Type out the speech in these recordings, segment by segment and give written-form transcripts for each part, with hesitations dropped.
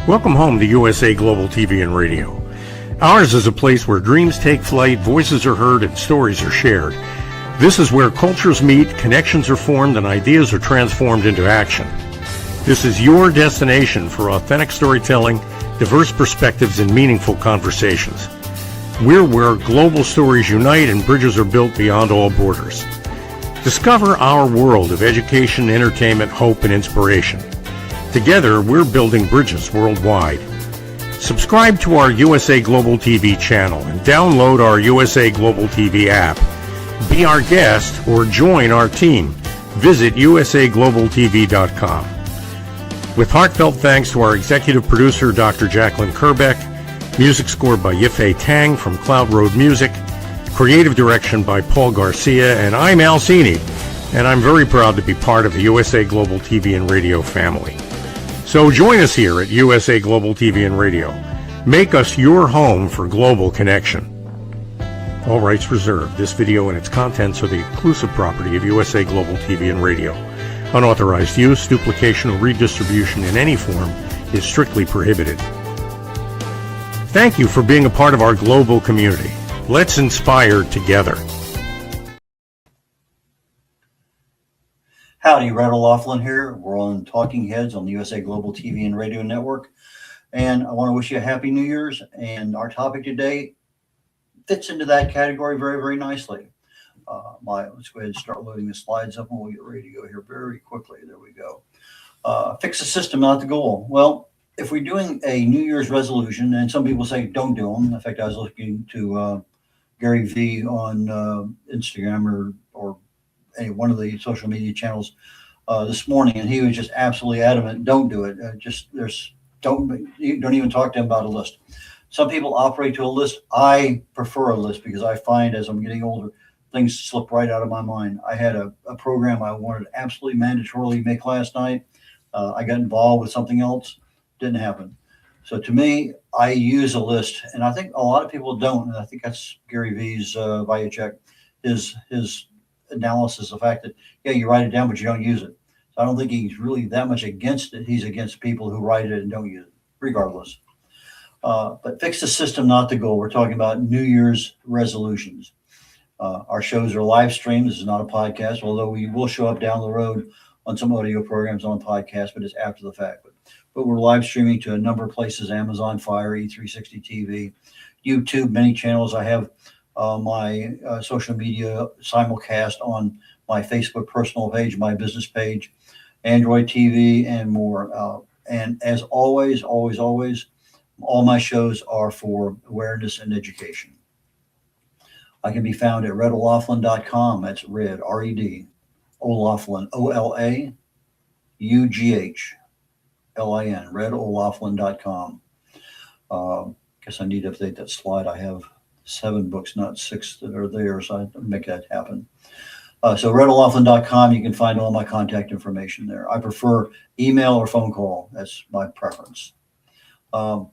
Welcome home to USA Global TV and Radio. Ours is a place where dreams take flight, voices are heard, and stories are shared. This is where cultures meet, connections are formed, and ideas are transformed into action. This is your destination for authentic storytelling, diverse perspectives, and meaningful conversations. We're where global stories unite and bridges are built beyond all borders. Discover our world of education, entertainment, hope, and inspiration. Together, we're building bridges worldwide. Subscribe to our USA Global TV channel and download our USA Global TV app. Be our guest or join our team. Visit usaglobaltv.com. With heartfelt thanks to our executive producer, Dr. Jacqueline Kerbeck, music scored by Yifei Tang from Cloud Road Music, creative direction by Paul Garcia, and I'm Al Cini, and I'm very proud to be part of the USA Global TV and Radio family. So join us here at USA Global TV and Radio. Make us your home for global connection. All rights reserved. This video and its contents are the exclusive property of USA Global TV and Radio. Unauthorized use, duplication, or redistribution in any form is strictly prohibited. Thank you for being a part of our global community. Let's inspire together. Howdy, Red O'Loughlin here. We're on Talking Heads on the USA Global TV and Radio Network. And I want to wish you a Happy New Year's. And our topic today fits into that category very, very nicely. Let's go ahead and start loading the slides up and we'll get ready to go here very quickly. There we go. Fix the system, not the goal. Well, if we're doing a New Year's resolution, and some people say don't do them. In fact, I was looking to Gary V on Instagram or one of the social media channels this morning, and he was just absolutely adamant, don't do it. Don't even talk to him about a list. Some people operate to a list. I prefer a list because I find as I'm getting older, things slip right out of my mind. I had a program I wanted to absolutely mandatorily make last night. I got involved with something else. Didn't happen. So to me, I use a list, and I think a lot of people don't. And I think that's Gary V's biocheck, his analysis of the fact that, yeah, you write it down, but you don't use it. So I don't think he's really that much against it. He's against people who write it and don't use it, regardless. But fix the system, not the goal. We're talking about New Year's resolutions. Our shows are live streamed. This is not a podcast, although we will show up down the road on some audio programs on podcast, but it's after the fact. But we're live streaming to a number of places: Amazon Fire, E360 TV, YouTube, many channels. I have my social media simulcast on my Facebook personal page, my business page, Android TV, and more. And as always, all my shows are for awareness and education. I can be found at redolaughlin.com. That's Red, R-E-D, O'Loughlin, O-L-A-U-G-H-L-I-N, redolaughlin.com. Guess I need to update that slide. I have 7 books, not 6 that are there, so I have to make that happen. So redolaughlin.com, you can find all my contact information there. I prefer email or phone call. That's my preference. All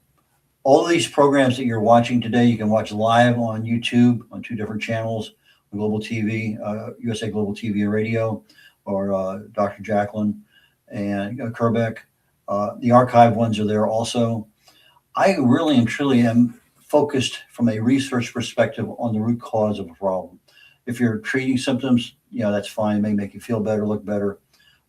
of these programs that you're watching today, you can watch live on YouTube on 2 different channels, Global TV, USA Global TV and Radio, or Dr. Jacqueline and Kerbeck. The archive ones are there also. I really and truly am focused from a research perspective on the root cause of a problem. If you're treating symptoms, that's fine. It may make you feel better, look better,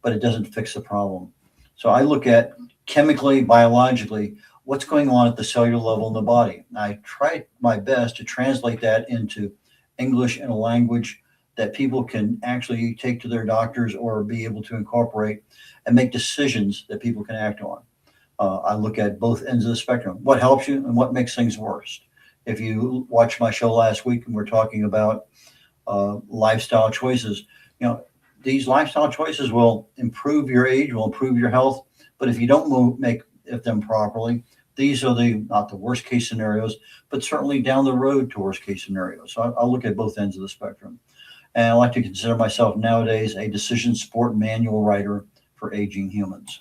but it doesn't fix the problem. So I look at chemically, biologically, what's going on at the cellular level in the body. I try my best to translate that into English and a language that people can actually take to their doctors or be able to incorporate and make decisions that people can act on. I look at both ends of the spectrum, what helps you and what makes things worse. If you watched my show last week and we're talking about lifestyle choices, these lifestyle choices will improve your age, will improve your health. But if you don't make them properly, these are not the worst case scenarios, but certainly down the road to worst case scenarios. So I look at both ends of the spectrum. And I like to consider myself nowadays a decision support manual writer for aging humans.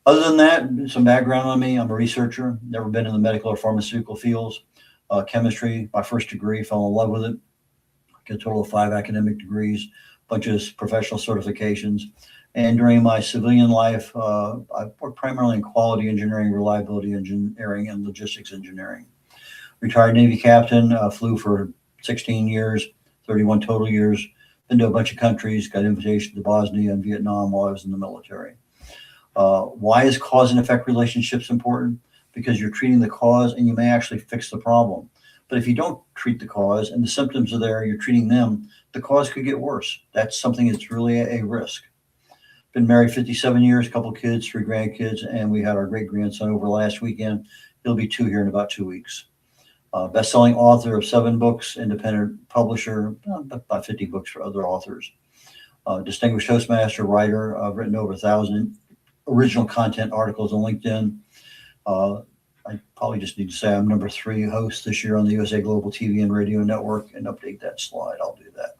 Other than that, some background on me. I'm a researcher, never been in the medical or pharmaceutical fields. Chemistry, my first degree, fell in love with it. Got a total of 5 academic degrees. bunch of professional certifications. And during my civilian life, I worked primarily in quality engineering, reliability engineering, and logistics engineering. Retired Navy captain, flew for 16 years, 31 total years, been to a bunch of countries, got invitation to Bosnia and Vietnam while I was in the military. Why is cause and effect relationships important? Because you're treating the cause and you may actually fix the problem. But if you don't treat the cause and the symptoms are there, you're treating them, the cause could get worse. That's something that's really a risk. Been married 57 years, a couple kids, 3 grandkids, and we had our great grandson over last weekend. He'll be 2 here in about 2 weeks. Best-selling author of 7 books, independent publisher, about 50 books for other authors. Distinguished Toastmaster, writer. I've written over 1,000 original content articles on LinkedIn. I probably just need to say I'm number 3 host this year on the USA Global TV and Radio Network, and update that slide. I'll do that.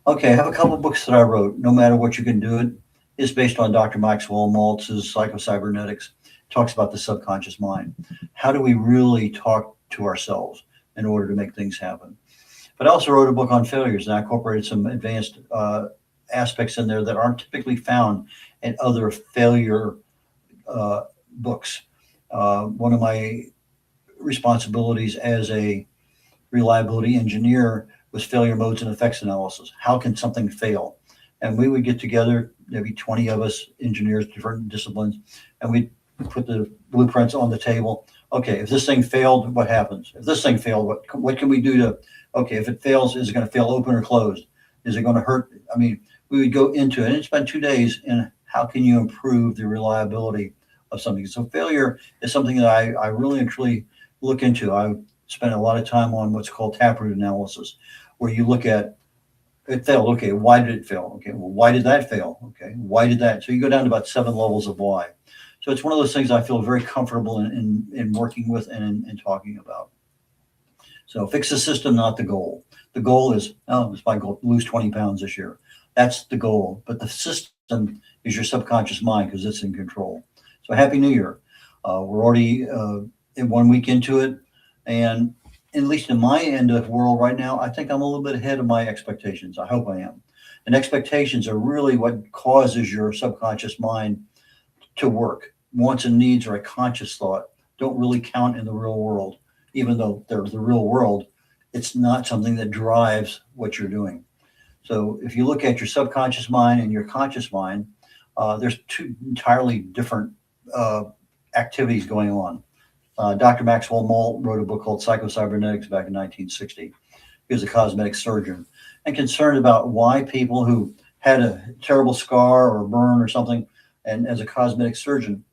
Okay, I have a couple of books that I wrote. No Matter What You Can Do It is based on Dr. Maxwell Maltz's psychocybernetics. Talks about the subconscious mind. How do we really talk to ourselves in order to make things happen? But I also wrote a book on failures, and I incorporated some advanced aspects in there that aren't typically found in other failure books. One of my responsibilities as a reliability engineer was failure modes and effects analysis. How can something fail? And we would get together, maybe 20 of us engineers, different disciplines, and we'd put the blueprints on the table. Okay, if this thing failed, what happens? If this thing failed, what can we do to, okay, if it fails, is it going to fail open or closed? Is it going to hurt? I mean, we would go into it, and it's been 2 days in how can you improve the reliability of something. So failure is something that I really and truly look into. I spent a lot of time on what's called taproot analysis, where you look at, it failed. Okay, why did it fail? Okay, well, why did that fail? Okay, why did that? So you go down to about 7 levels of why. So it's one of those things I feel very comfortable in working with and in talking about. So fix the system, not the goal. The goal is, oh, it's my goal, lose 20 pounds this year. That's the goal. But the system is your subconscious mind because it's in control. So Happy New Year. We're already in 1 week into it. And at least in my end of the world right now, I think I'm a little bit ahead of my expectations. I hope I am. And expectations are really what causes your subconscious mind to work. Wants and needs are a conscious thought, don't really count in the real world. Even though they're the real world, it's not something that drives what you're doing. So if you look at your subconscious mind and your conscious mind, there's 2 entirely different activities going on. Dr. Maxwell Maltz wrote a book called Psychocybernetics back in 1960. He was a cosmetic surgeon and concerned about why people who had a terrible scar or a burn or something, and as a cosmetic surgeon,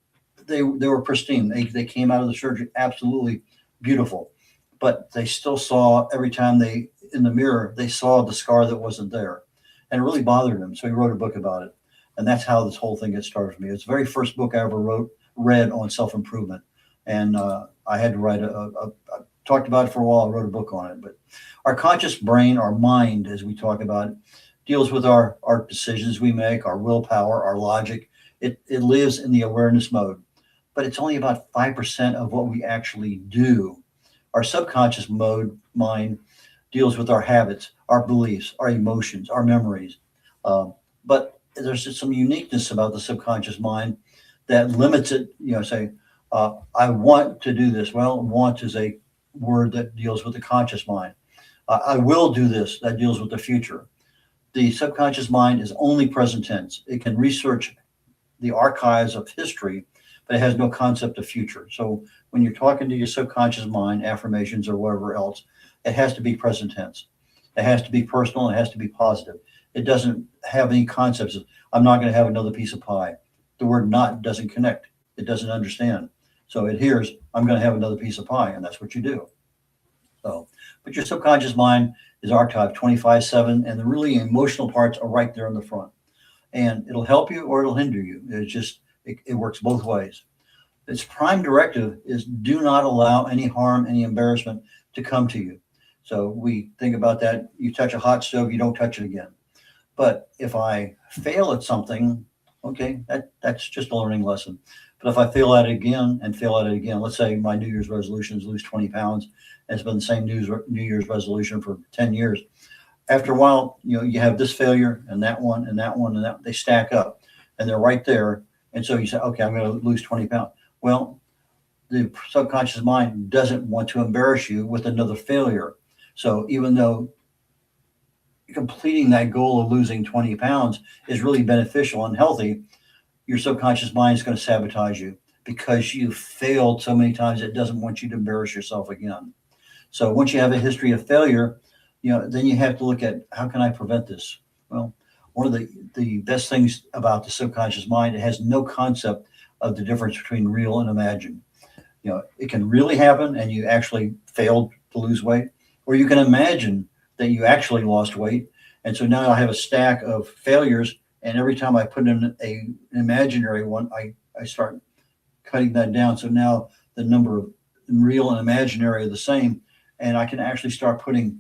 they were pristine. They came out of the surgery absolutely beautiful, but they still saw every time they in the mirror, they saw the scar that wasn't there, and it really bothered him. So he wrote a book about it. And that's how this whole thing gets started for me. It's the very first book I ever read on self-improvement. And I had to write I talked about it for a while. I wrote a book on it. But our conscious brain, our mind, as we talk about it, deals with our decisions we make, our willpower, our logic. It lives in the awareness mode. But it's only about 5% of what we actually do. Our subconscious mind deals with our habits, our beliefs, our emotions, our memories. But there's just some uniqueness about the subconscious mind that limits it. Say, I want to do this. Well, want is a word that deals with the conscious mind. I will do this. That deals with the future. The subconscious mind is only present tense. It can research the archives of history, but it has no concept of future. So when you're talking to your subconscious mind, affirmations or whatever else, it has to be present tense. It has to be personal. It has to be positive. It doesn't have any concepts of, I'm not going to have another piece of pie. The word not doesn't connect. It doesn't understand. So it hears, I'm going to have another piece of pie, and that's what you do. So, but your subconscious mind is archived 24/7, and the really emotional parts are right there in the front. And it'll help you or it'll hinder you. It's just, it works both ways. Its prime directive is do not allow any harm, any embarrassment to come to you. So we think about that. You touch a hot stove, you don't touch it again. But if I fail at something, okay, that's just a learning lesson. But if I fail at it again and fail at it again, let's say my New Year's resolution is lose 20 pounds, and it's been the same New Year's resolution for 10 years. after a while, you have this failure and that one and that one and that, they stack up and they're right there. And so you say, okay, I'm going to lose 20 pounds. Well, the subconscious mind doesn't want to embarrass you with another failure. So even though completing that goal of losing 20 pounds is really beneficial and healthy, your subconscious mind is going to sabotage you because you failed so many times it doesn't want you to embarrass yourself again. So once you have a history of failure, then you have to look at, how can I prevent this? Well, one of the best things about the subconscious mind, it has no concept of the difference between real and imagined. It can really happen and you actually failed to lose weight, or you can imagine that you actually lost weight. And so now I have a stack of failures, and every time I put in an imaginary one, I start cutting that down. So now the number of real and imaginary are the same, and I can actually start putting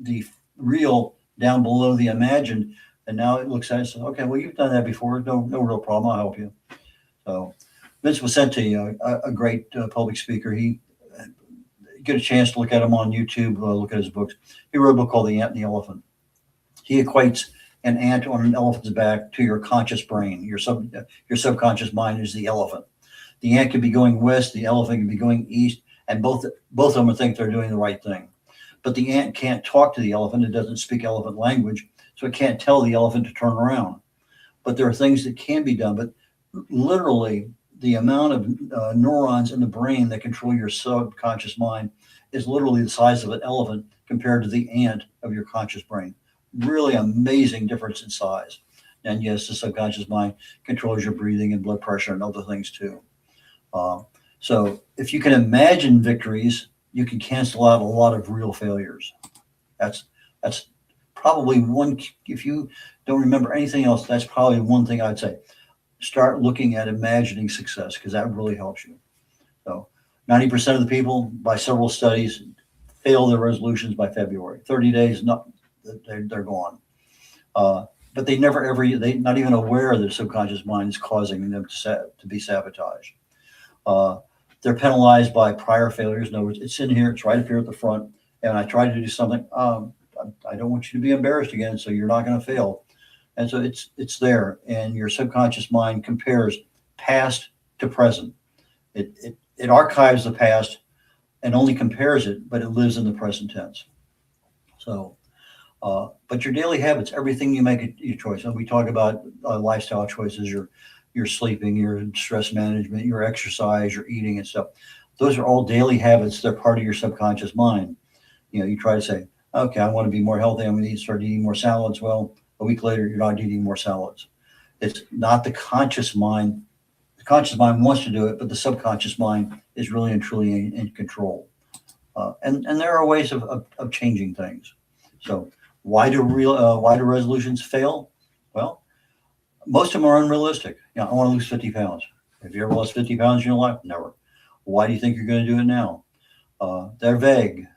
the real down below the imagined. And now it looks at it and says, okay, well, you've done that before. No real problem. I'll help you. So Vince Vicente, a great public speaker, he get a chance to look at him on YouTube, look at his books. He wrote a book called The Ant and the Elephant. He equates an ant on an elephant's back to your conscious brain. Your subconscious mind is the elephant. The ant could be going west, the elephant could be going east, and both of them think they're doing the right thing. But the ant can't talk to the elephant. It doesn't speak elephant language, so it can't tell the elephant to turn around. But there are things that can be done. But literally, the amount of neurons in the brain that control your subconscious mind is literally the size of an elephant compared to the ant of your conscious brain. Really amazing difference in size. And yes, the subconscious mind controls your breathing and blood pressure and other things too. So if you can imagine victories, you can cancel out a lot of real failures. That's probably one. If you don't remember anything else, that's probably one thing I'd say. Start looking at imagining success, because that really helps you. So 90% of the people, by several studies, fail their resolutions by February. 30 days, they're gone. But they they're not even aware that the subconscious mind is causing them to be sabotaged. They're penalized by prior failures. In other words, it's in here, it's right up here at the front, and I tried to do something. I don't want you to be embarrassed again, so you're not going to fail. And so it's there, and your subconscious mind compares past to present. It archives the past and only compares it, but it lives in the present tense. So, but your daily habits, everything you make your choice. And we talk about lifestyle choices, your sleeping, your stress management, your exercise, your eating and stuff. Those are all daily habits. They're part of your subconscious mind. You try to say, okay, I want to be more healthy. I'm going to start eating more salads. Well, a week later, you're not eating more salads. It's not the conscious mind. The conscious mind wants to do it, but the subconscious mind is really and truly in control. And there are ways of changing things. So why do resolutions fail? Well, most of them are unrealistic. I want to lose 50 pounds. Have you ever lost 50 pounds in your life? Never. Why do you think you're going to do it now? They're vague.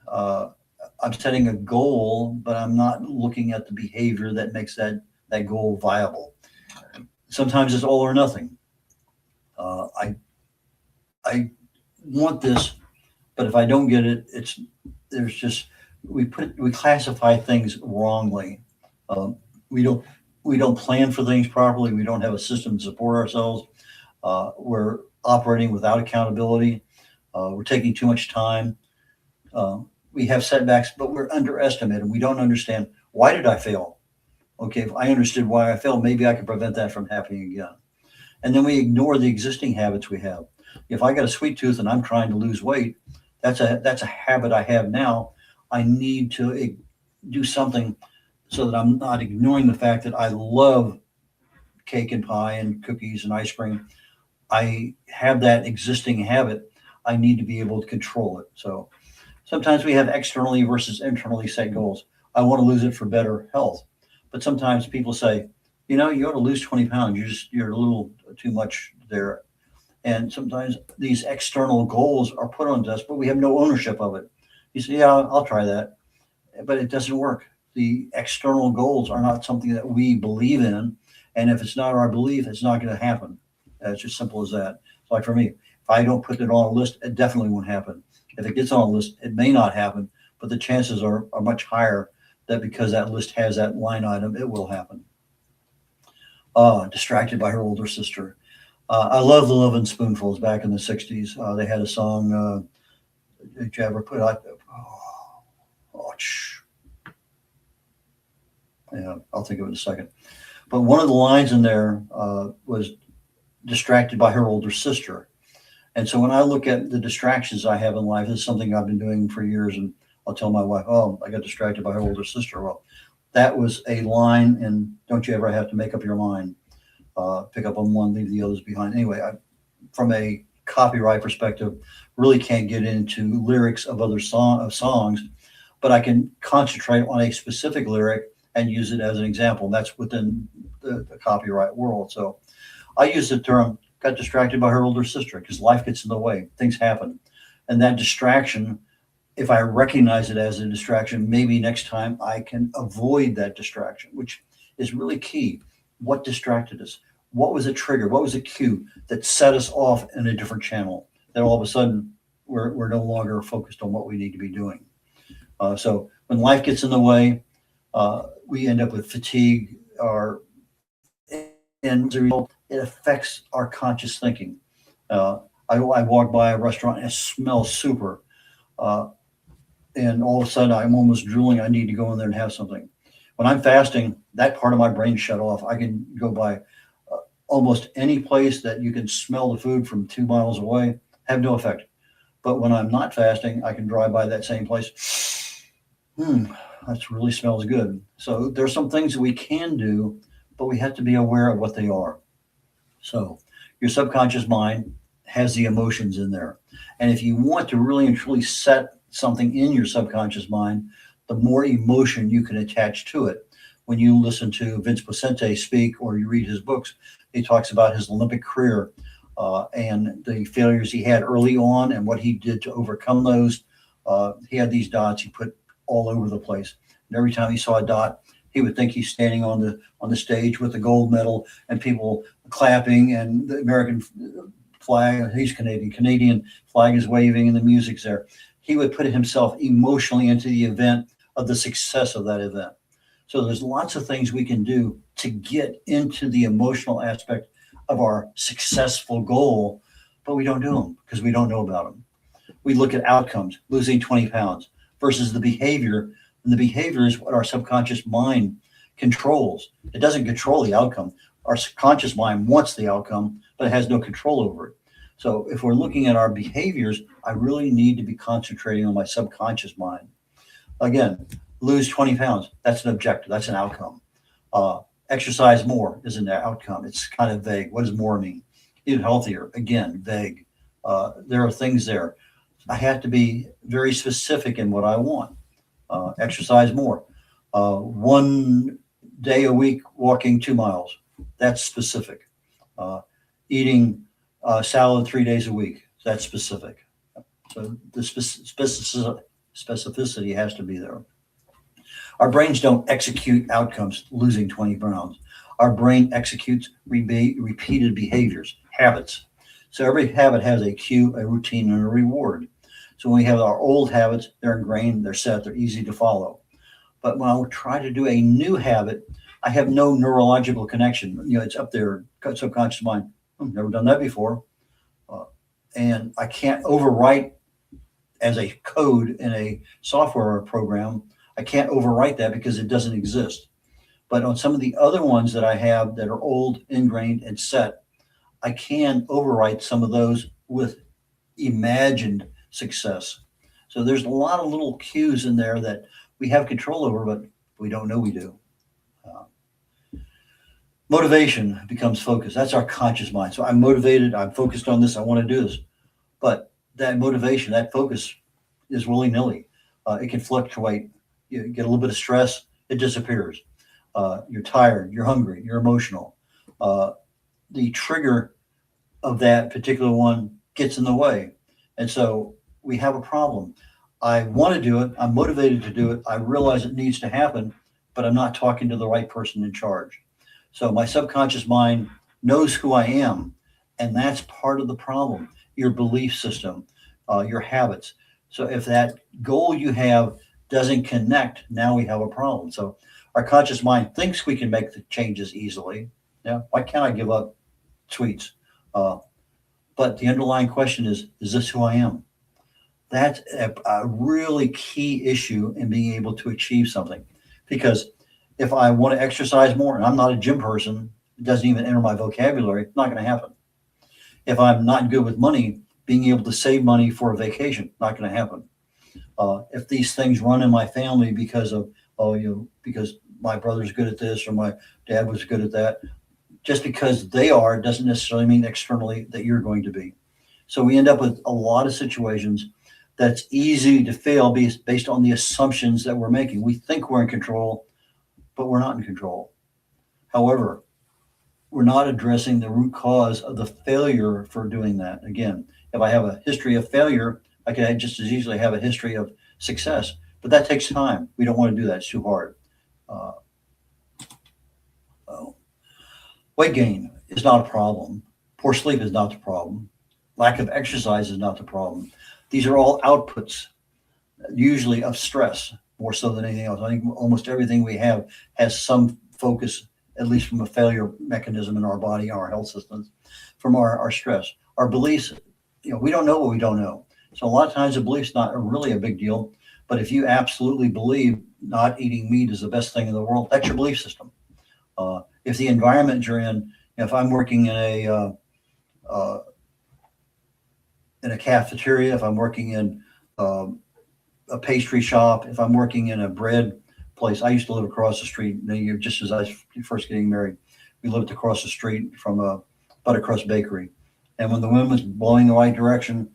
I'm setting a goal, but I'm not looking at the behavior that makes that goal viable. Sometimes it's all or nothing. I want this, but if I don't get it, we classify things wrongly. We don't plan for things properly. We don't have a system to support ourselves. We're operating without accountability. We're taking too much time. We have setbacks, but we're underestimated. We don't understand, why did I fail? Okay, if I understood why I failed, maybe I could prevent that from happening again. And then we ignore the existing habits we have. If I got a sweet tooth and I'm trying to lose weight, that's a habit I have now. I need to do something so that I'm not ignoring the fact that I love cake and pie and cookies and ice cream. I have that existing habit. I need to be able to control it. So sometimes we have externally versus internally set goals. I want to lose it for better health. But sometimes people say, you ought to lose 20 pounds. You're a little too much there. And sometimes these external goals are put on us, but we have no ownership of it. You say, yeah, I'll try that. But it doesn't work. The external goals are not something that we believe in. And if it's not our belief, it's not going to happen. It's just simple as that. It's like for me, if I don't put it on a list, it definitely won't happen. If it gets on a list, it may not happen, but the chances are much higher that because that list has that line item, it will happen. Distracted by her older sister. I love the Lovin' Spoonfuls back in the 60s. They had a song, did you ever put out? Yeah, I'll think of it in a second. But one of the lines in there was distracted by her older sister. And so when I look at the distractions I have in life, this is something I've been doing for years. And I'll tell my wife, oh, I got distracted by her older sister. Well, that was a line, and don't you ever have to make up your mind. Pick up on one, leave the others behind. Anyway, from a copyright perspective, really can't get into lyrics of other songs, but I can concentrate on a specific lyric and use it as an example. And that's within the copyright world. So I use the term got distracted by her older sister because life gets in the way, things happen. And that distraction, if I recognize it as a distraction, maybe next time I can avoid that distraction, which is really key. What distracted us? What was a trigger? What was a cue that set us off in a different channel? That all of a sudden we're no longer focused on what we need to be doing. So when life gets in the way, we end up with fatigue, and as a result, it affects our conscious thinking. I walk by a restaurant and it smells super. And all of a sudden I'm almost drooling. I need to go in there and have something. When I'm fasting, that part of my brain shut off. I can go by almost any place that you can smell the food from 2 miles away, have no effect. But when I'm not fasting, I can drive by that same place. That really smells good. So there's some things that we can do, but we have to be aware of what they are. So your subconscious mind has the emotions in there. And if you want to really and truly set something in your subconscious mind, the more emotion you can attach to it. When you listen to Vince Placente speak or you read his books, he talks about his Olympic career and the failures he had early on and what he did to overcome those. He had these dots he put all over the place. And every time he saw a dot, he would think he's standing on the stage with the gold medal and people clapping and the American flag. He's Canadian flag is waving and the music's there. He would put himself emotionally into the event of the success of that event. So there's lots of things we can do to get into the emotional aspect of our successful goal, but we don't do them because we don't know about them. We look at outcomes, losing 20 pounds versus the behavior. And the behavior is what our subconscious mind controls. It doesn't control the outcome. Our conscious mind wants the outcome, but it has no control over it. So if we're looking at our behaviors, I really need to be concentrating on my subconscious mind. Again, lose 20 pounds. That's an objective. That's an outcome. Exercise more is an outcome. It's kind of vague. What does more mean? Eat healthier. Again, vague. There are things there. I have to be very specific in what I want. Exercise more. 1 day a week walking 2 miles. That's specific. Eating salad 3 days a week. That's specific. So the specificity has to be there. Our brains don't execute outcomes losing 20 pounds. Our brain executes repeated behaviors, habits. So every habit has a cue, a routine, and a reward. So when we have our old habits, they're ingrained, they're set, they're easy to follow. But when I try to do a new habit, I have no neurological connection. It's up there, subconscious mind. I've never done that before. And I can't overwrite as a code in a software program. I can't overwrite that because it doesn't exist. But on some of the other ones that I have that are old, ingrained, and set, I can overwrite some of those with imagined success. So there's a lot of little cues in there that we have control over, but we don't know we do. Motivation becomes focus. That's our conscious mind. So I'm motivated. I'm focused on this. I want to do this. But that motivation, that focus is willy-nilly. It can fluctuate. You get a little bit of stress, it disappears. You're tired, you're hungry, you're emotional. The trigger of that particular one gets in the way. And so we have a problem. I want to do it. I'm motivated to do it. I realize it needs to happen, but I'm not talking to the right person in charge. So my subconscious mind knows who I am. And that's part of the problem. Your belief system, your habits. So if that goal you have doesn't connect, now we have a problem. So our conscious mind thinks we can make the changes easily. Yeah, why can't I give up sweets? But the underlying question is this who I am? That's a really key issue in being able to achieve something. Because if I want to exercise more and I'm not a gym person, it doesn't even enter my vocabulary, it's not going to happen. If I'm not good with money, being able to save money for a vacation, not going to happen. If these things run in my family because of, because my brother's good at this or my dad was good at that, just because they are doesn't necessarily mean externally that you're going to be. So we end up with a lot of situations that's easy to fail based on the assumptions that we're making. We think we're in control, but we're not in control. However, we're not addressing the root cause of the failure for doing that. Again, if I have a history of failure, I could just as easily have a history of success, but that takes time. We don't want to do that. It's too hard. Weight gain is not a problem. Poor sleep is not the problem. Lack of exercise is not the problem. These are all outputs, usually of stress, more so than anything else. I think almost everything we have has some focus, at least from a failure mechanism in our body, our health systems, from our stress. Our beliefs, we don't know what we don't know. So a lot of times a belief's not really a big deal. But if you absolutely believe not eating meat is the best thing in the world, that's your belief system. If the environment you're in, if I'm working in a cafeteria, if I'm working in a pastry shop, if I'm working in a bread place. I used to live across the street, just as I was first getting married. We lived across the street from a buttercrust bakery. And when the wind was blowing the right direction,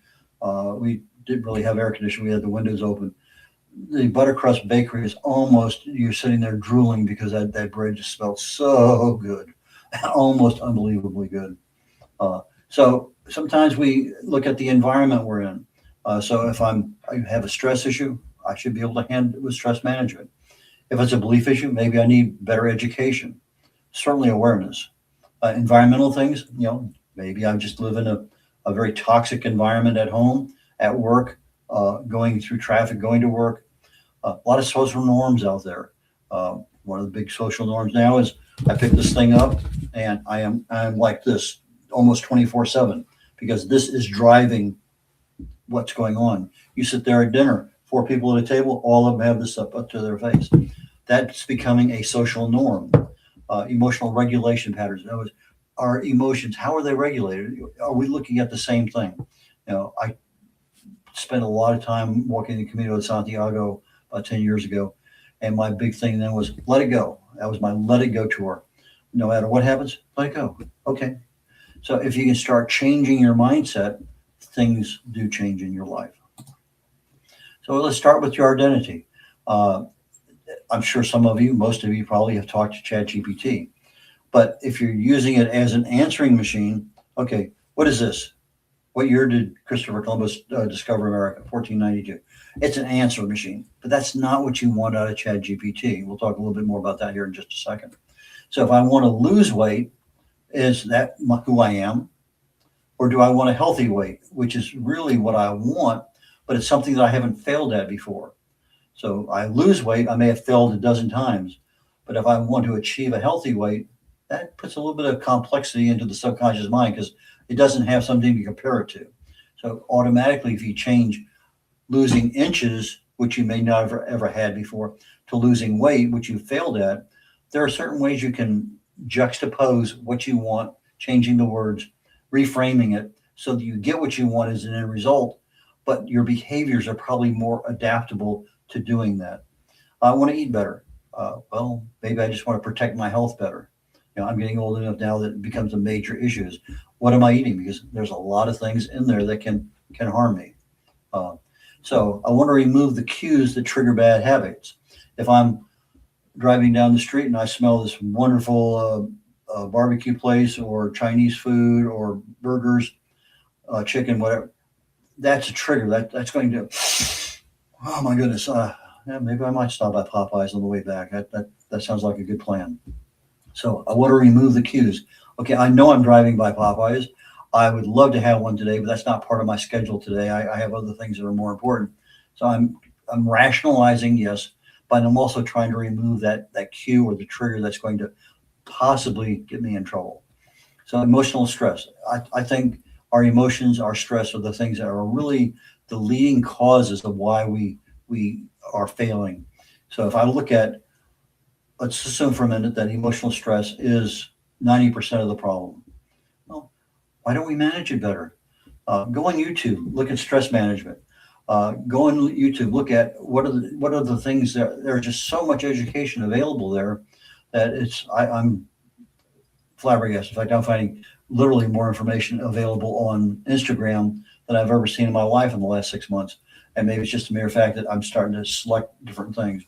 we didn't really have air conditioning. We had the windows open. The buttercrust bakery is almost, you're sitting there drooling because that bread just smelled so good, almost unbelievably good. So sometimes we look at the environment we're in. So if I have a stress issue, I should be able to handle it with stress management. If it's a belief issue, maybe I need better education, certainly awareness. Environmental things, maybe I just live in a very toxic environment at home, at work, going through traffic, going to work. A lot of social norms out there. One of the big social norms now is I pick this thing up and I'm like this almost 24/7 because this is driving what's going on. You sit there at dinner, 4 people at a table, all of them have this up to their face. That's becoming a social norm. Emotional regulation patterns. In other words, our emotions, how are they regulated? Are we looking at the same thing? I spent a lot of time walking the Camino de Santiago about 10 years ago. And my big thing then was let it go. That was my let it go tour. No matter what happens, let it go. Okay. So if you can start changing your mindset, things do change in your life. So let's start with your identity. I'm sure most of you probably have talked to ChatGPT. But if you're using it as an answering machine, okay, what is this? What year did Christopher Columbus discover America? 1492. It's an answer machine, but that's not what you want out of ChatGPT. We'll talk a little bit more about that here in just a second. So if I want to lose weight, is that who I am? Or do I want a healthy weight, which is really what I want, but it's something that I haven't failed at before. So I lose weight, I may have failed a dozen times, but if I want to achieve a healthy weight, that puts a little bit of complexity into the subconscious mind because it doesn't have something to compare it to. So automatically, if you change losing inches, which you may not have ever had before, to losing weight, which you failed at, there are certain ways you can juxtapose what you want, changing the words, reframing it so that you get what you want as an end result, but your behaviors are probably more adaptable to doing that. I want to eat better. Well, maybe I just want to protect my health better. I'm getting old enough now that it becomes a major issue. What am I eating? Because there's a lot of things in there that can harm me. So I want to remove the cues that trigger bad habits. If I'm driving down the street and I smell this wonderful barbecue place or Chinese food or burgers, chicken, whatever, that's a trigger. That's going to, oh my goodness, maybe I might stop at Popeyes on the way back. That sounds like a good plan. So I want to remove the cues. Okay, I know I'm driving by Popeyes. I would love to have one today, but that's not part of my schedule today. I have other things that are more important. So I'm I'm rationalizing, yes, but I'm also trying to remove that cue or the trigger that's going to possibly get me in trouble. So emotional stress. I think our emotions, our stress are the things that are really the leading causes of why we are failing. So if I look at, let's assume for a minute that emotional stress is 90% of the problem. Well, why don't we manage it better? Go on YouTube, look at stress management. Go on YouTube, look at what are the things that there's just so much education available there that I'm flabbergasted. In fact, I'm finding literally more information available on Instagram than I've ever seen in my life in the last 6 months. And maybe it's just a mere fact that I'm starting to select different things,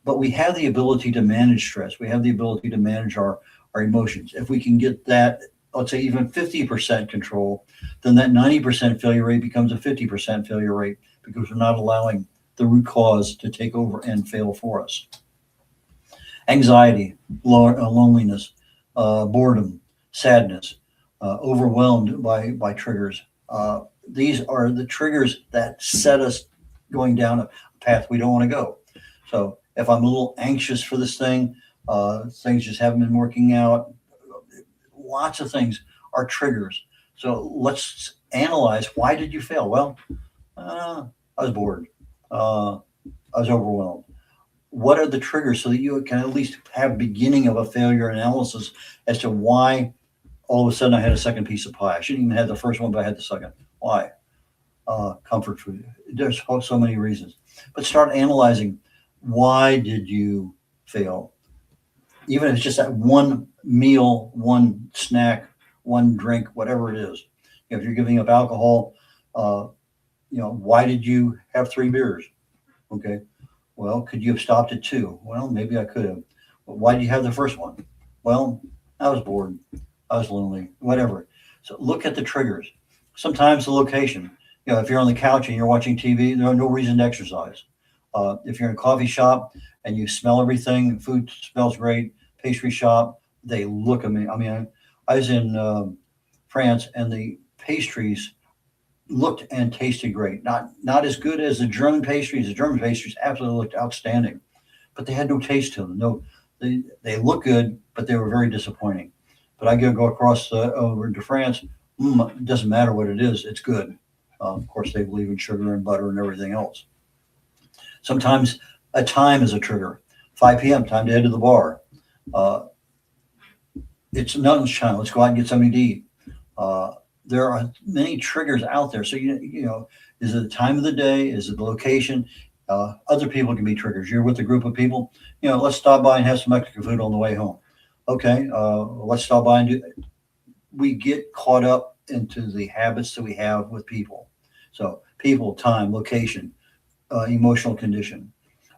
but we have the ability to manage stress. We have the ability to manage our emotions. If we can get that, let's say even 50% control, then that 90% failure rate becomes a 50% failure rate because we're not allowing the root cause to take over and fail for us. Anxiety, loneliness, boredom, sadness, overwhelmed by triggers. These are the triggers that set us going down a path we don't want to go. So if I'm a little anxious for this thing, things just haven't been working out, lots of things are triggers. So let's analyze, why did you fail? Well, I was bored. I was overwhelmed. What are the triggers so that you can at least have beginning of a failure analysis as to why all of a sudden I had a second piece of pie. I shouldn't even have the first one, but I had the second. Why? Comfort food. There's so many reasons. But start analyzing, why did you fail? Even if it's just that one meal, one snack, one drink, whatever it is. If you're giving up alcohol, why did you have 3 beers? Okay. Well, could you have stopped at 2? Well, maybe I could have. But why did you have the first one? Well, I was bored. I was lonely, whatever. So look at the triggers. Sometimes the location. If you're on the couch and you're watching TV, there's no reason to exercise. If you're in a coffee shop and you smell everything, food smells great, pastry shop, they look amazing. I mean, I was in France and the pastries looked and tasted great. Not as good as the German pastries. The German pastries absolutely looked outstanding, but they had no taste to them. No, they look good, but they were very disappointing. But I go across over to France. It doesn't matter what it is; it's good. Of course, they believe in sugar and butter and everything else. Sometimes a time is a trigger. 5 p.m. time to head to the bar. It's lunchtime. Let's go out and get something to eat. There are many triggers out there. So, is it the time of the day? Is it the location? Other people can be triggers. You're with a group of people, let's stop by and have some Mexican food on the way home. Okay, let's stop by and we get caught up into the habits that we have with people. So people, time, location, emotional condition,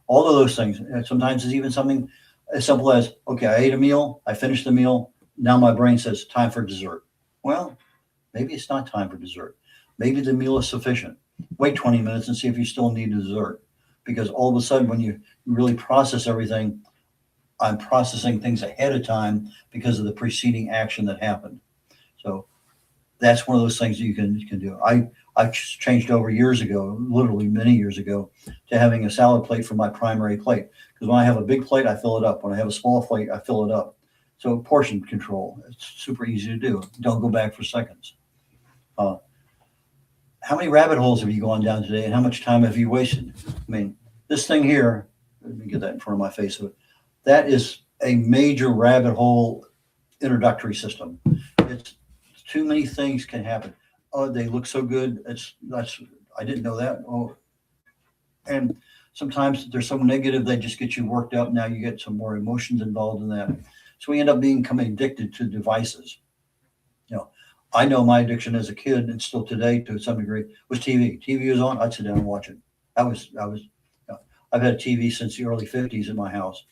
all of those things. And sometimes it's even something as simple as, okay, I ate a meal, I finished the meal. Now my brain says time for dessert. Well, maybe it's not time for dessert. Maybe the meal is sufficient. Wait 20 minutes and see if you still need dessert. Because all of a sudden, when you really process everything, I'm processing things ahead of time because of the preceding action that happened. So that's one of those things that you can do. I changed over years ago, literally many years ago, to having a salad plate for my primary plate. Because when I have a big plate, I fill it up. When I have a small plate, I fill it up. So portion control, it's super easy to do. Don't go back for seconds. How many rabbit holes have you gone down today, and how much time have you wasted? I mean, this thing here, let me get that in front of my face. That is a major rabbit hole introductory system. It's too many things can happen. Oh, they look so good. I didn't know that. Oh, and sometimes they're so negative they just get you worked up. Now you get some more emotions involved in that. So we end up becoming addicted to devices. I know my addiction as a kid and still today to some degree was TV. TV was on, I'd sit down and watch it. I've had a TV since the early 50s in my house.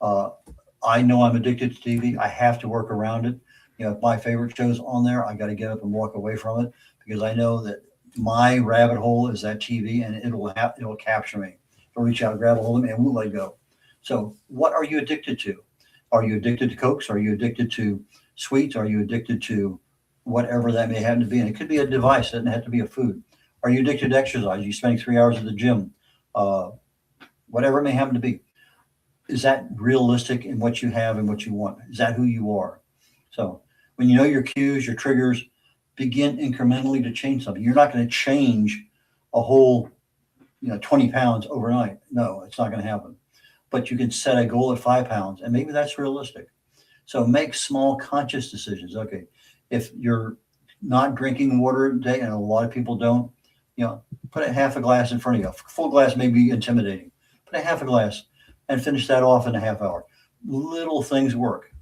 I know I'm addicted to TV. I have to work around it. If my favorite show's on there, I got to get up and walk away from it because I know that my rabbit hole is that TV and it'll capture me. It'll reach out, grab a hold of me, and won't let go. So what are you addicted to? Are you addicted to Cokes? Are you addicted to sweets? Are you addicted to whatever that may happen to be? And it could be a device. It doesn't have to be a food. Are you addicted to exercise? Are you spending 3 hours at the gym? uh, whatever it may happen to be. Is that realistic in what you have and what you want? Is that who you are? So when you know your cues, your triggers, begin incrementally to change something. You're not going to change a whole 20 pounds overnight. No, it's not going to happen. But you can set a goal at 5 pounds, and maybe that's realistic. So make small conscious decisions. Okay, if you're not drinking water a day, and a lot of people don't, put a half a glass in front of you. A full glass may be intimidating. Put a half a glass and finish that off in a half hour. Little things work.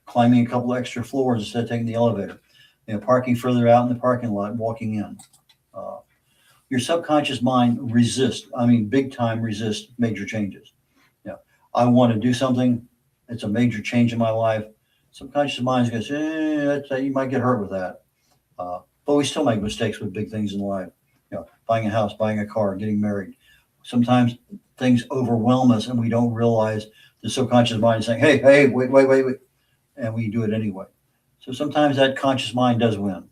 Climbing a couple extra floors instead of taking the elevator. Parking further out in the parking lot, walking in. Your subconscious mind big time resist major changes. I want to do something. It's a major change in my life. Subconscious mind is going to say, you might get hurt with that. But we still make mistakes with big things in life. Buying a house, buying a car, getting married. Sometimes things overwhelm us and we don't realize the subconscious mind is saying, hey, wait. And we do it anyway. So sometimes that conscious mind does win.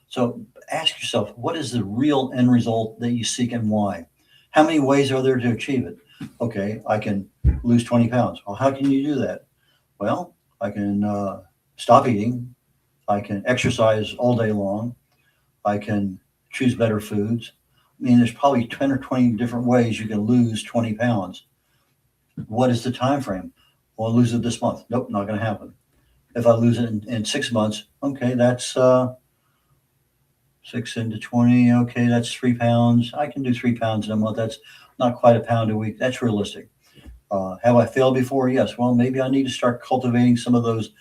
So ask yourself, what is the real end result that you seek and why? How many ways are there to achieve it? Okay, I can lose 20 pounds. Well, how can you do that? Well, I can stop eating. I can exercise all day long. I can choose better foods. There's probably 10 or 20 different ways you can lose 20 pounds. What is the time frame? Well, I'll lose it this month. Nope, not going to happen. If I lose it in 6 months, okay, that's 6 into 20. Okay, that's 3 pounds. I can do 3 pounds in a month. That's not quite a pound a week. That's realistic. Have I failed before? Yes. Well, maybe I need to start cultivating some of those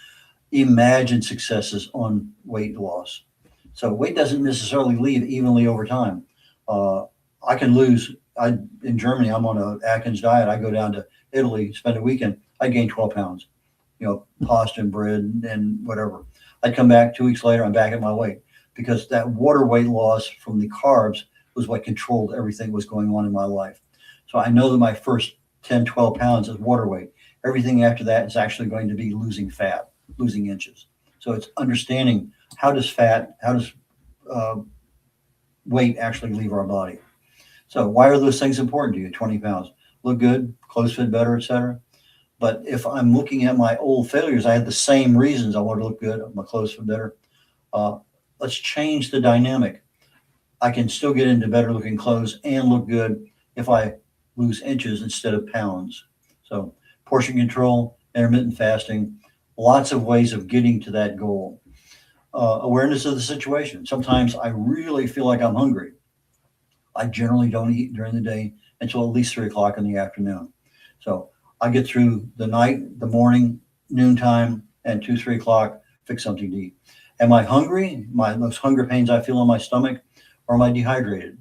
imagined successes on weight loss. So weight doesn't necessarily leave evenly over time. I can lose. In Germany, I'm on an Atkins diet. I go down to Italy, spend a weekend. I gain 12 pounds. Pasta and bread and whatever. I'd come back 2 weeks later. I'm back at my weight because that water weight loss from the carbs was what controlled everything that was going on in my life. So I know that my first 10, 12 pounds is water weight. Everything after that is actually going to be losing fat, losing inches. So it's understanding how does weight actually leave our body. So why are those things important to you? 20 pounds, look good, clothes fit better, etc. But if I'm looking at my old failures, I had the same reasons. I want to look good, my clothes fit better. Let's change the dynamic. I can still get into better looking clothes and look good if I lose inches instead of pounds. So portion control, intermittent fasting, lots of ways of getting to that goal. Awareness of the situation. Sometimes I really feel like I'm hungry. I generally don't eat during the day until at least 3 o'clock in the afternoon. So I get through the night, the morning, noontime, and 2, 3 o'clock, fix something to eat. Am I hungry? Those hunger pains I feel in my stomach, or am I dehydrated?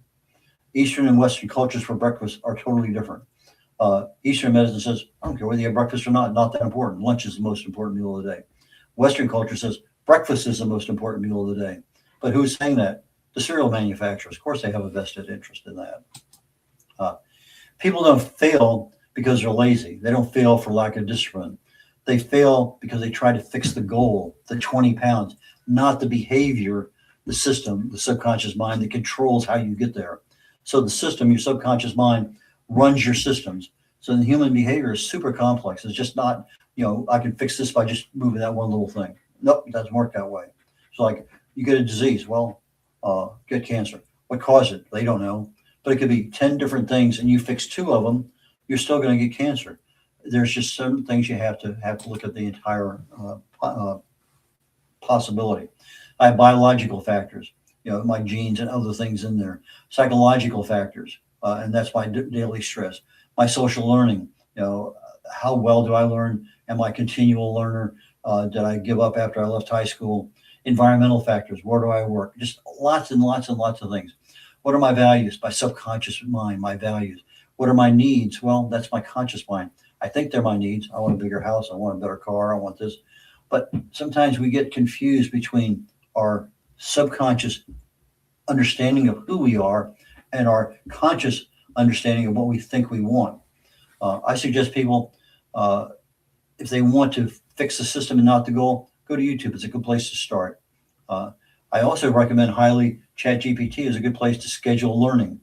Eastern and Western cultures for breakfast are totally different. Eastern medicine says, I don't care whether you have breakfast or not that important. Lunch is the most important meal of the day. Western culture says breakfast is the most important meal of the day. But who's saying that? The cereal manufacturers. Of course, they have a vested interest in that. People don't fail because they're lazy. They don't fail for lack of discipline. They fail because they try to fix the goal, the 20 pounds, not the behavior, the system, the subconscious mind that controls how you get there. So the system, your subconscious mind, runs your systems. So the human behavior is super complex. It's just not, I can fix this by just moving that one little thing. Nope, it doesn't work that way. It's like you get a disease. Well, get cancer. What caused it? They don't know. But it could be 10 different things and you fix 2 of them, you're still going to get cancer. There's just certain things you have to look at the entire possibility. I have biological factors, my genes and other things in there. Psychological factors, and that's my daily stress. My social learning, how well do I learn? Am I a continual learner? Did I give up after I left high school? Environmental factors, where do I work? Just lots and lots and lots of things. What are my values? My subconscious mind, my values. What are my needs? Well, that's my conscious mind. I think they're my needs. I want a bigger house. I want a better car. I want this. But sometimes we get confused between our subconscious understanding of who we are and our conscious understanding of what we think we want. I suggest people, if they want to fix the system and not the goal, go to YouTube. It's a good place to start. I also recommend highly ChatGPT is a good place to schedule learning.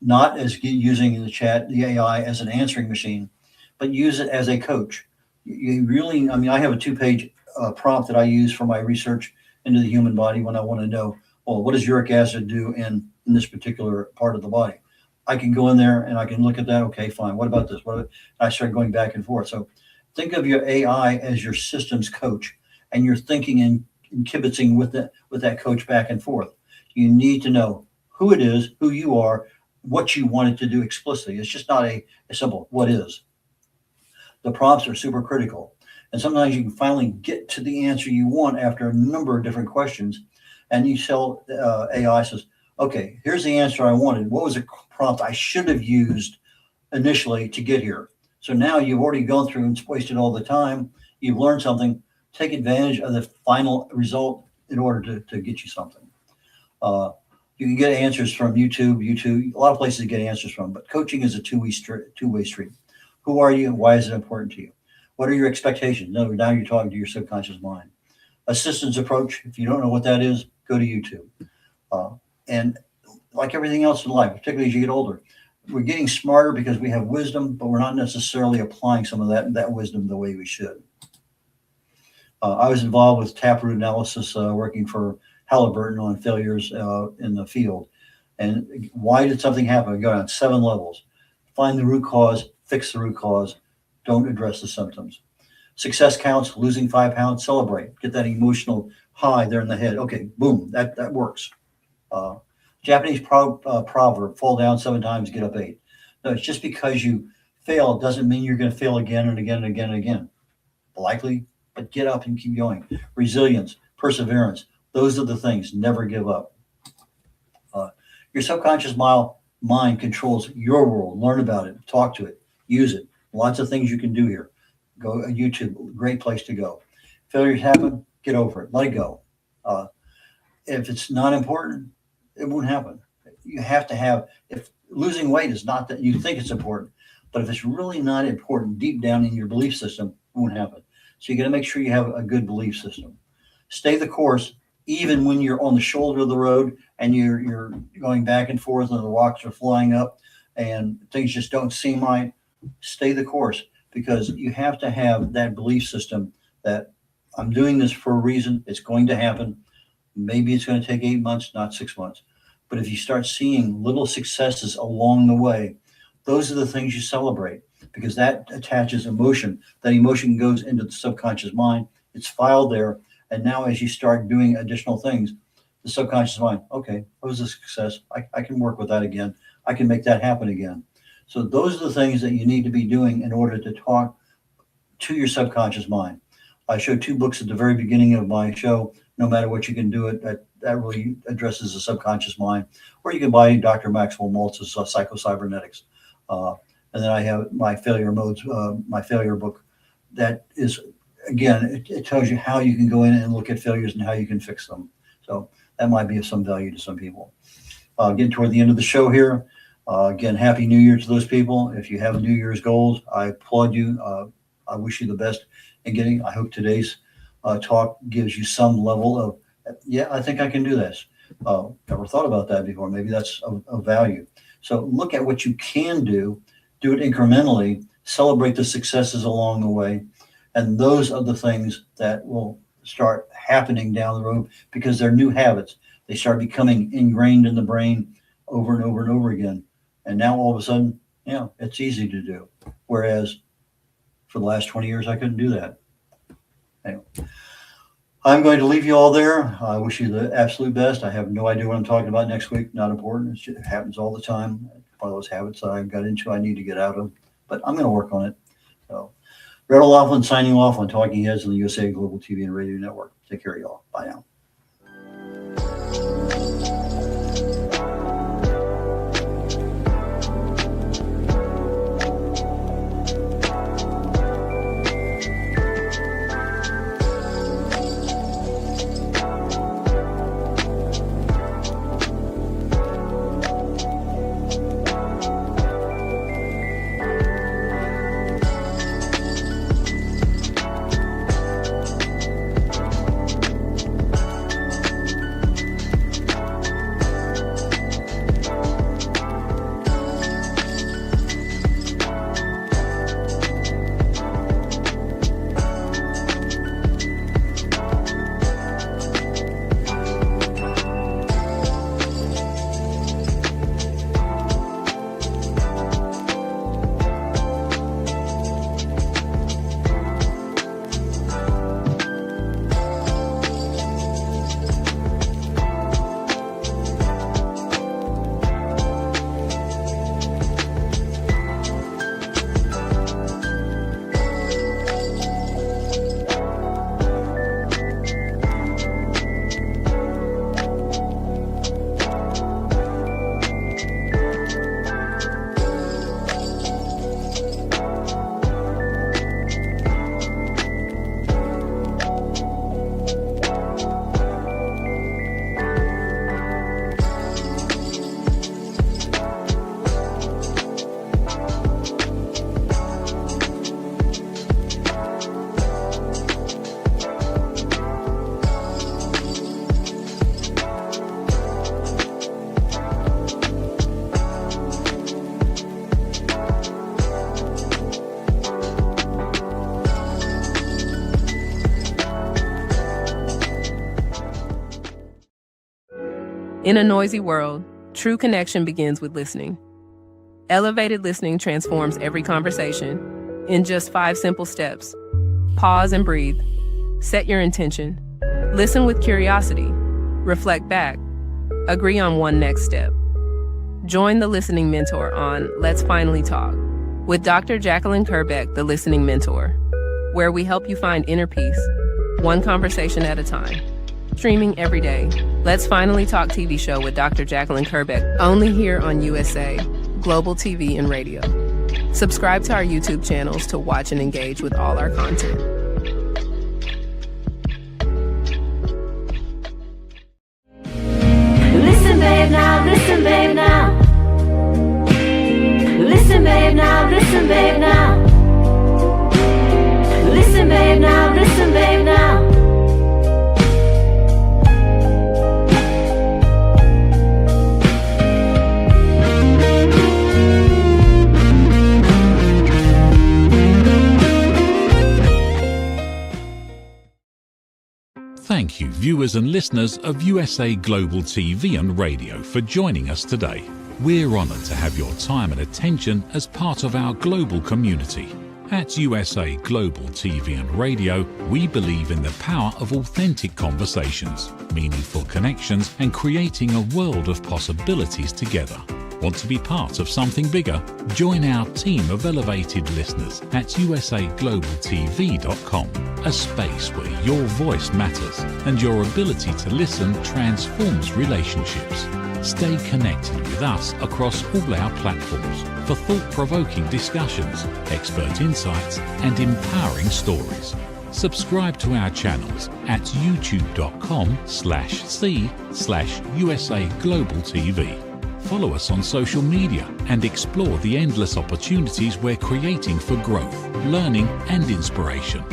not as using the AI as an answering machine, but use it as a coach. You really, I mean, I have a 2-page prompt that I use for my research into the human body when I want to know, well, what does uric acid do in this particular part of the body? I can go in there and I can look at that. Okay, fine. What about this? I start going back and forth. So think of your AI as your systems coach, and you're thinking and kibitzing with that coach back and forth. You need to know who it is, who you are, what you want it to do explicitly. It's just not a simple what is. The prompts are super critical. And sometimes you can finally get to the answer you want after a number of different questions. And you tell AI says, okay, here's the answer I wanted. What was the prompt I should have used initially to get here? So now you've already gone through and wasted all the time. You've learned something. Take advantage of the final result in order to get you something. You can get answers from YouTube, a lot of places to get answers from, but coaching is a two-way street. Who are you? Why is it important to you? What are your expectations? No, now you're talking to your subconscious mind. Assistance approach, if you don't know what that is, go to YouTube. And like everything else in life, particularly as you get older, we're getting smarter because we have wisdom, but we're not necessarily applying some of that wisdom the way we should. I was involved with taproot analysis, working for Halliburton on failures in the field. And why did something happen? Go on 7 levels. Find the root cause, fix the root cause, don't address the symptoms. Success counts, losing 5 pounds, celebrate. Get that emotional high there in the head. Okay, boom, that works. Japanese proverb, fall down 7 times, get up 8. No, it's just because you fail doesn't mean you're going to fail again and again and again and again. Likely, but get up and keep going. Resilience, perseverance, those are the things. Never give up. Your subconscious mind controls your world. Learn about it, talk to it, use it. Lots of things you can do here. Go YouTube, great place to go. Failures happen, get over it, let it go. If it's not important, it won't happen. You have to have, if losing weight is not that you think it's important, but if it's really not important deep down in your belief system, it won't happen. So you got to make sure you have a good belief system. Stay the course, even when you're on the shoulder of the road and you're going back and forth and the rocks are flying up and things just don't seem right. Stay the course, because you have to have that belief system that I'm doing this for a reason. It's going to happen. Maybe it's going to take 8 months, not 6 months. But if you start seeing little successes along the way, those are the things you celebrate, because that attaches emotion. That emotion goes into the subconscious mind. It's filed there. And now as you start doing additional things, the subconscious mind, okay, that was a success. I can work with that again. I can make that happen again. So those are the things that you need to be doing in order to talk to your subconscious mind. I showed 2 books at the very beginning of my show. No matter what you can do it, that really addresses the subconscious mind. Or you can buy Dr. Maxwell Maltz's Psycho-Cybernetics. And then I have my failure modes, my failure book. That is, again, it tells you how you can go in and look at failures and how you can fix them. So that might be of some value to some people. Getting toward the end of the show here. Again, Happy New Year to those people. If you have New Year's goals, I applaud you. I wish you the best in getting. I hope today's talk gives you some level of, yeah, I think I can do this. Never thought about that before. Maybe that's of value. So look at what you can do it incrementally, celebrate the successes along the way. And those are the things that will start happening down the road, because they're new habits. They start becoming ingrained in the brain over and over and over again. And now all of a sudden, it's easy to do. Whereas for the last 20 years, I couldn't do that. Anyway, I'm going to leave you all there. I wish you the absolute best. I have no idea what I'm talking about next week. Not important. It happens all the time. One of those habits I got into, I need to get out of. But I'm going to work on it. So, Red O'Loughlin signing off on Talking Heads on the USA Global TV and Radio Network. Take care of y'all. Bye now. In a noisy world, true connection begins with listening. Elevated listening transforms every conversation in just 5 simple steps. Pause and breathe. Set your intention. Listen with curiosity. Reflect back. Agree on one next step. Join the Listening Mentor on Let's Finally Talk with Dr. Jacqueline Kerbeck, the Listening Mentor, where we help you find inner peace, one conversation at a time. Streaming every day. Let's Finally Talk TV show with Dr. Jacqueline Kerbeck, only here on USA, Global TV and Radio. Subscribe to our YouTube channels to watch and engage with all our content. Listen, babe, now, listen, babe, now. Listen, babe, now, listen, babe, now. Listen, babe, now, listen, babe, now. Thank you, viewers and listeners of USA Global TV and Radio, for joining us today. We're honoured to have your time and attention as part of our global community. At USA Global TV and Radio, we believe in the power of authentic conversations, meaningful connections, and creating a world of possibilities together. Want to be part of something bigger? Join our team of elevated listeners at usaglobaltv.com, a space where your voice matters and your ability to listen transforms relationships. Stay connected with us across all our platforms for thought-provoking discussions, expert insights, and empowering stories. Subscribe to our channels at youtube.com/c/usaglobaltv. Follow us on social media and explore the endless opportunities we're creating for growth, learning, and inspiration.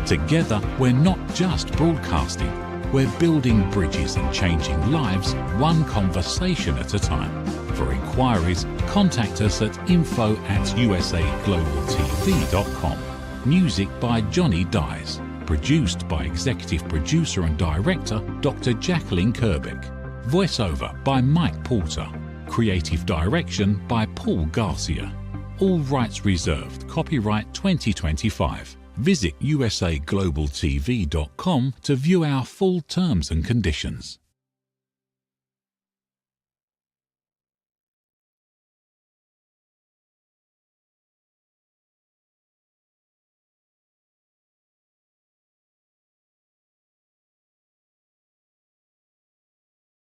Together, we're not just broadcasting, we're building bridges and changing lives one conversation at a time. For inquiries, contact us at info@usaglobaltv.com. Music by Johnny Dyes. Produced by Executive Producer and Director Dr. Jacqueline Kerbeck. Voiceover by Mike Porter. Creative direction by Paul Garcia. All rights reserved. Copyright 2025. Visit usaglobaltv.com to view our full terms and conditions.